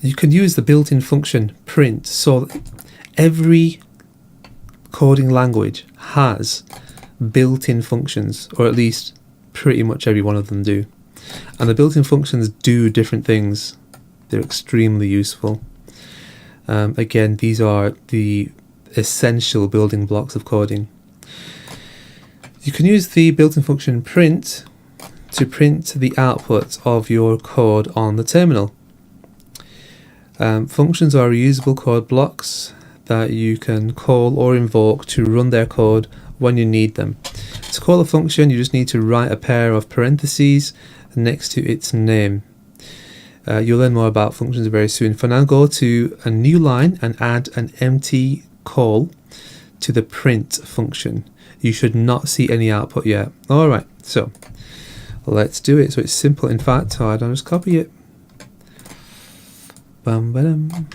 you can use the built-in function print. So every coding language has built-in functions, or at least pretty much every one of them do. And the built-in functions do different things. They're extremely useful. Again, these are the essential building blocks of coding. You can use the built-in function print to print the output of your code on the terminal. Functions are reusable code blocks that you can call or invoke to run their code when you need them. To call a function, you just need to write a pair of parentheses next to its name. You'll learn more about functions very soon. For now, go to a new line and add an empty call to the print function. You should not see any output yet. Alright, so let's do it. So it's simple. In fact, I'll just copy it. Bam, ba-dum.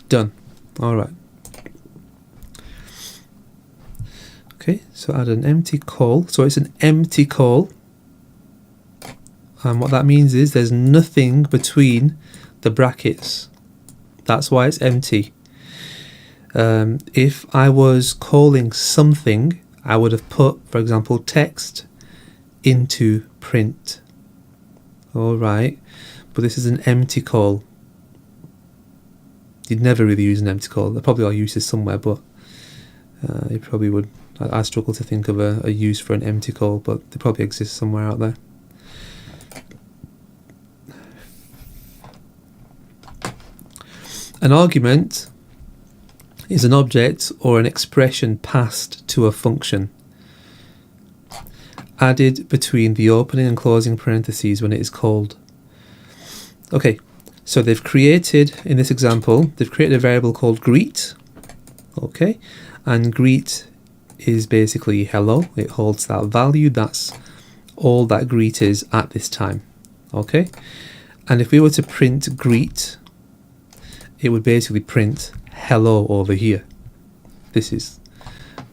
Done. Alright. Okay, so add an empty call. So it's an empty call. And what that means is there's nothing between the brackets. That's why it's empty. If I was calling something, I would have put, for example, text into print. Alright, but this is an empty call. You'd never really use an empty call. There probably are uses somewhere, but you probably would. I struggle to think of a use for an empty call, but they probably exist somewhere out there. An argument is an object or an expression passed to a function, added between the opening and closing parentheses when it is called. Okay, so they've created, in this example, they've created a variable called greet. Okay, and greet is basically hello. It holds that value. That's all that greet is at this time. Okay, and if we were to print greet, it would basically print hello over here. This is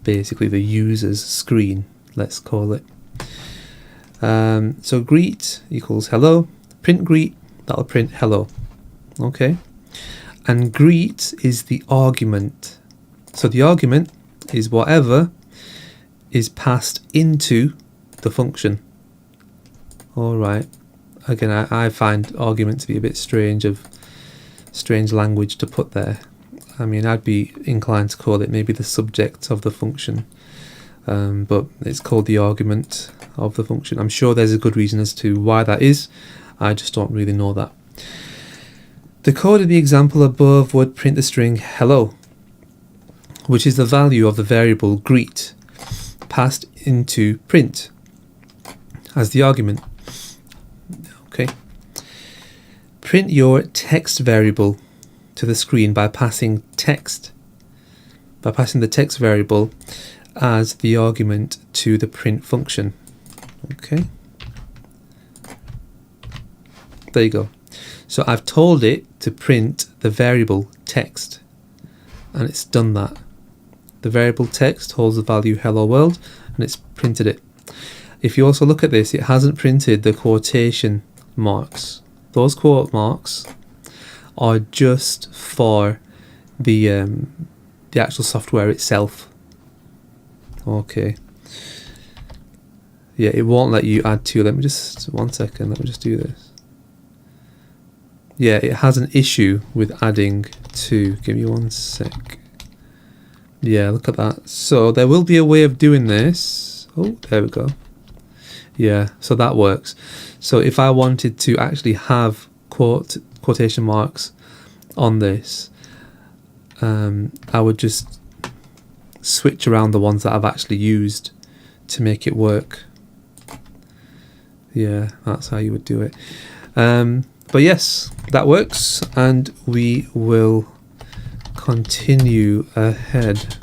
basically the user's screen, let's call it. So greet equals hello, print greet, that'll print hello. Okay, and greet is the argument. So the argument is whatever is passed into the function. Alright, again, I find argument to be a bit strange language to put there. I mean, I'd be inclined to call it maybe the subject of the function, but it's called the argument of the function. I'm sure there's a good reason as to why that is. I just don't really know that. The code in the example above would print the string hello, which is the value of the variable greet passed into print as the argument. Okay. Print your text variable to the screen by passing the text variable as the argument to the print function. Okay, there you go. So I've told it to print the variable text, and it's done that. The variable text holds the value hello world, and it's printed it. If you also look at this, it hasn't printed the quotation marks. Those quote marks are just for the actual software itself. Okay. Yeah, it won't let you add to. Let me just, one second, let me just do this. Yeah, it has an issue with adding to. Give me one sec. Yeah, look at that. So there will be a way of doing this. Oh, there we go. Yeah, so that works. So if I wanted to actually have quotation marks on this, I would just switch around the ones that I've actually used to make it work. Yeah, that's how you would do it. But yes, that works, and we will continue ahead.